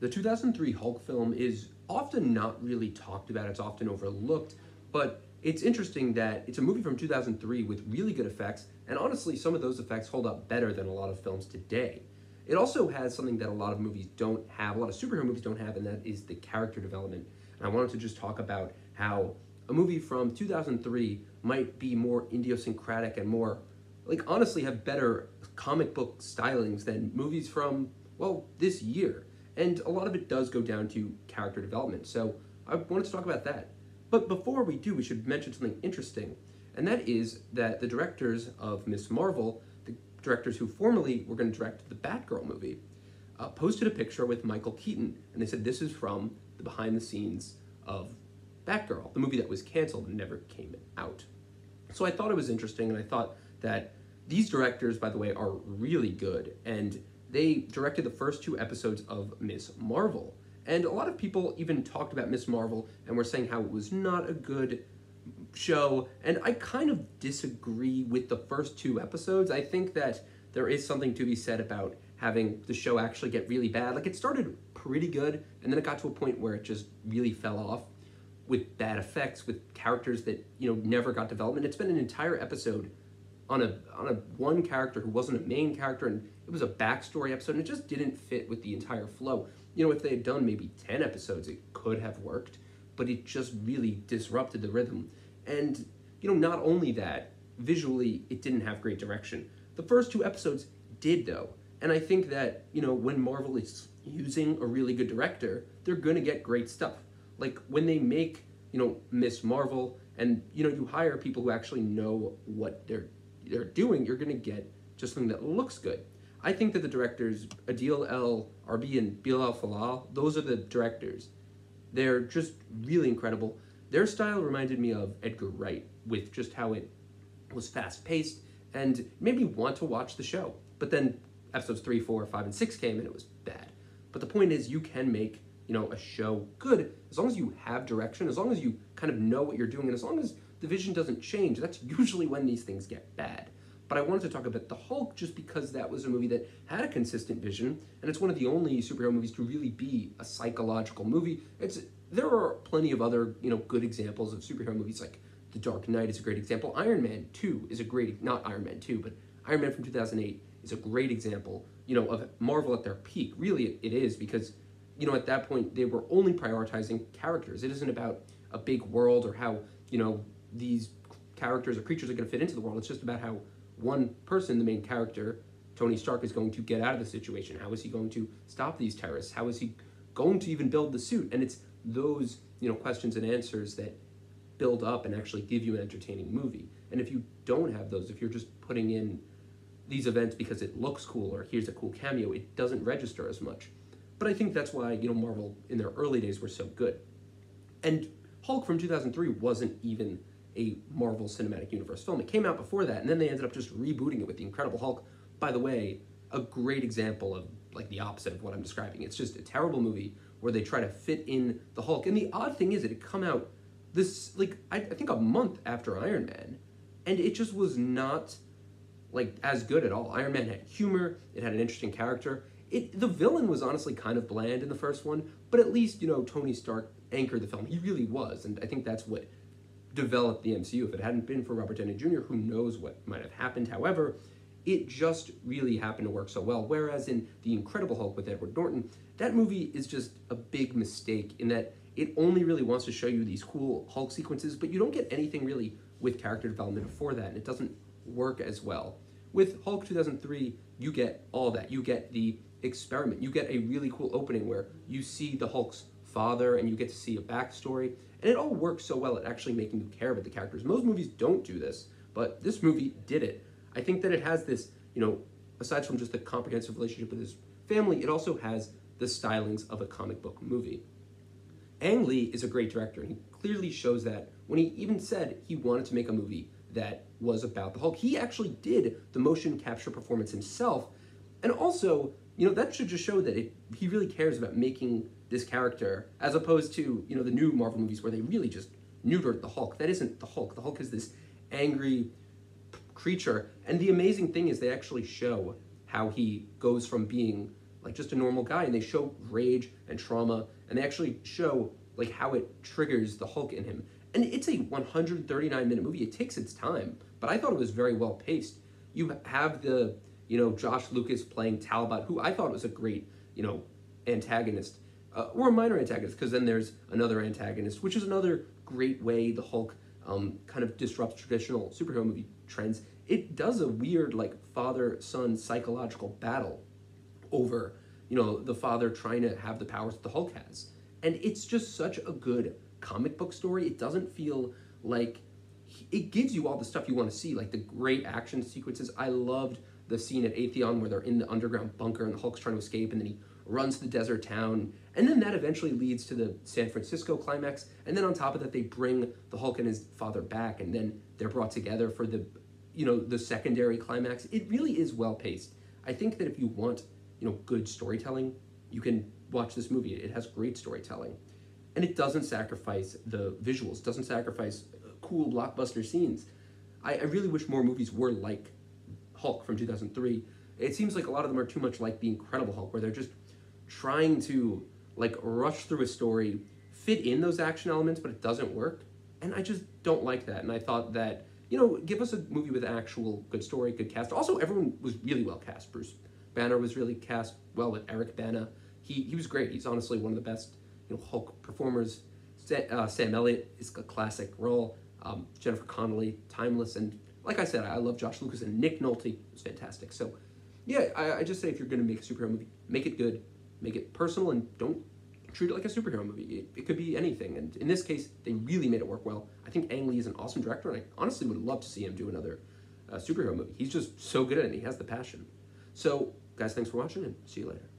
The 2003 Hulk film is often not really talked about, it's often overlooked, but it's interesting that it's a movie from 2003 with really good effects, and honestly, some of those effects hold up better than a lot of films today. It also has something that a lot of movies don't have, a lot of superhero movies don't have, and that is the character development. And I wanted to just talk about how a movie from 2003 might be more idiosyncratic and more, like, honestly have better comic book stylings than movies from, well, this year. And a lot of it does go down to character development. So I wanted to talk about that. But before we do, we should mention something interesting. And that is that the directors of Ms. Marvel, the directors who formerly were going to direct the Batgirl movie, posted a picture with Michael Keaton. And they said this is from the behind the scenes of Batgirl, the movie that was canceled and never came out. So I thought it was interesting, and I thought that these directors, by the way, are really good. And they directed the first 2 episodes of Ms. Marvel. And a lot of people even talked about Ms. Marvel and were saying how it was not a good show. And I kind of disagree with the first 2 episodes. I think that there is something to be said about having the show actually get really bad. Like, it started pretty good, and then it got to a point where it just really fell off with bad effects, with characters that, never got development. It's been an entire episode on a one character who wasn't a main character, and it was a backstory episode, and it just didn't fit with the entire flow. If they had done maybe 10 episodes, it could have worked, but it just really disrupted the rhythm. And, not only that, visually, it didn't have great direction. The first 2 episodes did, though. And I think that, when Marvel is using a really good director, they're going to get great stuff. Like, when they make, Ms. Marvel, and, you hire people who actually know what they're doing, you're going to get just something that looks good. I think that the directors, Adil El Arbi and Bilal Falal, those are the directors. They're just really incredible. Their style reminded me of Edgar Wright, with just how it was fast-paced and made me want to watch the show. But then episodes 3, 4, 5, and 6 came, and it was bad. But the point is, you can make, a show good as long as you have direction, as long as you kind of know what you're doing, and as long as the vision doesn't change. That's usually when these things get bad. But I wanted to talk about The Hulk just because that was a movie that had a consistent vision, and it's one of the only superhero movies to really be a psychological movie. There are plenty of other, good examples of superhero movies, like The Dark Knight is a great example. Iron Man 2 is a great, not Iron Man 2, but Iron Man from 2008 is a great example, of Marvel at their peak. Really, it is, because, at that point, they were only prioritizing characters. It isn't about a big world or how, these characters or creatures are going to fit into the world. It's just about how one person, the main character, Tony Stark, is going to get out of the situation. How is he going to stop these terrorists? How is he going to even build the suit? And it's those, questions and answers that build up and actually give you an entertaining movie. And if you don't have those, if you're just putting in these events because it looks cool or here's a cool cameo, it doesn't register as much. But I think that's why, Marvel in their early days were so good. And Hulk from 2003 wasn't even a Marvel Cinematic Universe film. It came out before that, and then they ended up just rebooting it with The Incredible Hulk. By the way, a great example of, like, the opposite of what I'm describing. It's just a terrible movie where they try to fit in the Hulk. And the odd thing is that it come out this, like, I think a month after Iron Man, and it just was not, like, as good at all. Iron Man had humor, it had an interesting character. The villain was honestly kind of bland in the first one, but at least, Tony Stark anchored the film. He really was, and I think that's what developed the MCU. If it hadn't been for Robert Downey Jr., who knows what might have happened. However, it just really happened to work so well. Whereas in The Incredible Hulk with Edward Norton, that movie is just a big mistake in that it only really wants to show you these cool Hulk sequences, but you don't get anything really with character development before that, and it doesn't work as well. With Hulk 2003, you get all that. You get the experiment. You get a really cool opening where you see the Hulk's father and you get to see a backstory, and it all works so well at actually making you care about the characters. Most movies don't do this, but this movie did it. I think that it has this, aside from just the comprehensive relationship with his family, it also has the stylings of a comic book movie. Ang Lee is a great director, and he clearly shows that when he even said he wanted to make a movie that was about the Hulk. He actually did the motion capture performance himself, and also, that should just show that he really cares about making this character, as opposed to, the new Marvel movies where they really just neutered the Hulk. That isn't the Hulk. The Hulk is this angry creature, and the amazing thing is they actually show how he goes from being like just a normal guy, and they show rage and trauma, and they actually show like how it triggers the Hulk in him. And it's a 139-minute movie. It takes its time, but I thought it was very well paced. You have the, Josh Lucas playing Talbot, who I thought was a great, antagonist, or a minor antagonist, because then there's another antagonist, which is another great way the Hulk kind of disrupts traditional superhero movie trends. It does a weird, like, father-son psychological battle over, the father trying to have the powers that the Hulk has. And it's just such a good comic book story. It doesn't feel like, it gives you all the stuff you want to see, like the great action sequences. I loved the scene at Atheon where they're in the underground bunker and the Hulk's trying to escape, and then he runs to the desert town, and then that eventually leads to the San Francisco climax, and then on top of that they bring the Hulk and his father back, and then they're brought together for the the secondary climax. It really is well paced. I think that if you want good storytelling, you can watch this movie. It has great storytelling, and it doesn't sacrifice the visuals, doesn't sacrifice cool blockbuster scenes. I really wish more movies were like Hulk from 2003. It seems like a lot of them are too much like The Incredible Hulk, where they're just trying to like rush through a story, fit in those action elements, but it doesn't work. And I just don't like that. And I thought that, give us a movie with actual good story, good cast. Also, everyone was really well cast. Bruce Banner was really cast well with Eric Bana. He was great. He's honestly one of the best Hulk performers. Sam Elliott is a classic role. Jennifer Connelly, timeless. And like I said, I love Josh Lucas, and Nick Nolte was fantastic. So yeah, I just say if you're going to make a superhero movie, make it good, make it personal, and don't treat it like a superhero movie. It could be anything. And in this case, they really made it work well. I think Ang Lee is an awesome director, and I honestly would love to see him do another superhero movie. He's just so good at it, and he has the passion. So, guys, thanks for watching, and see you later.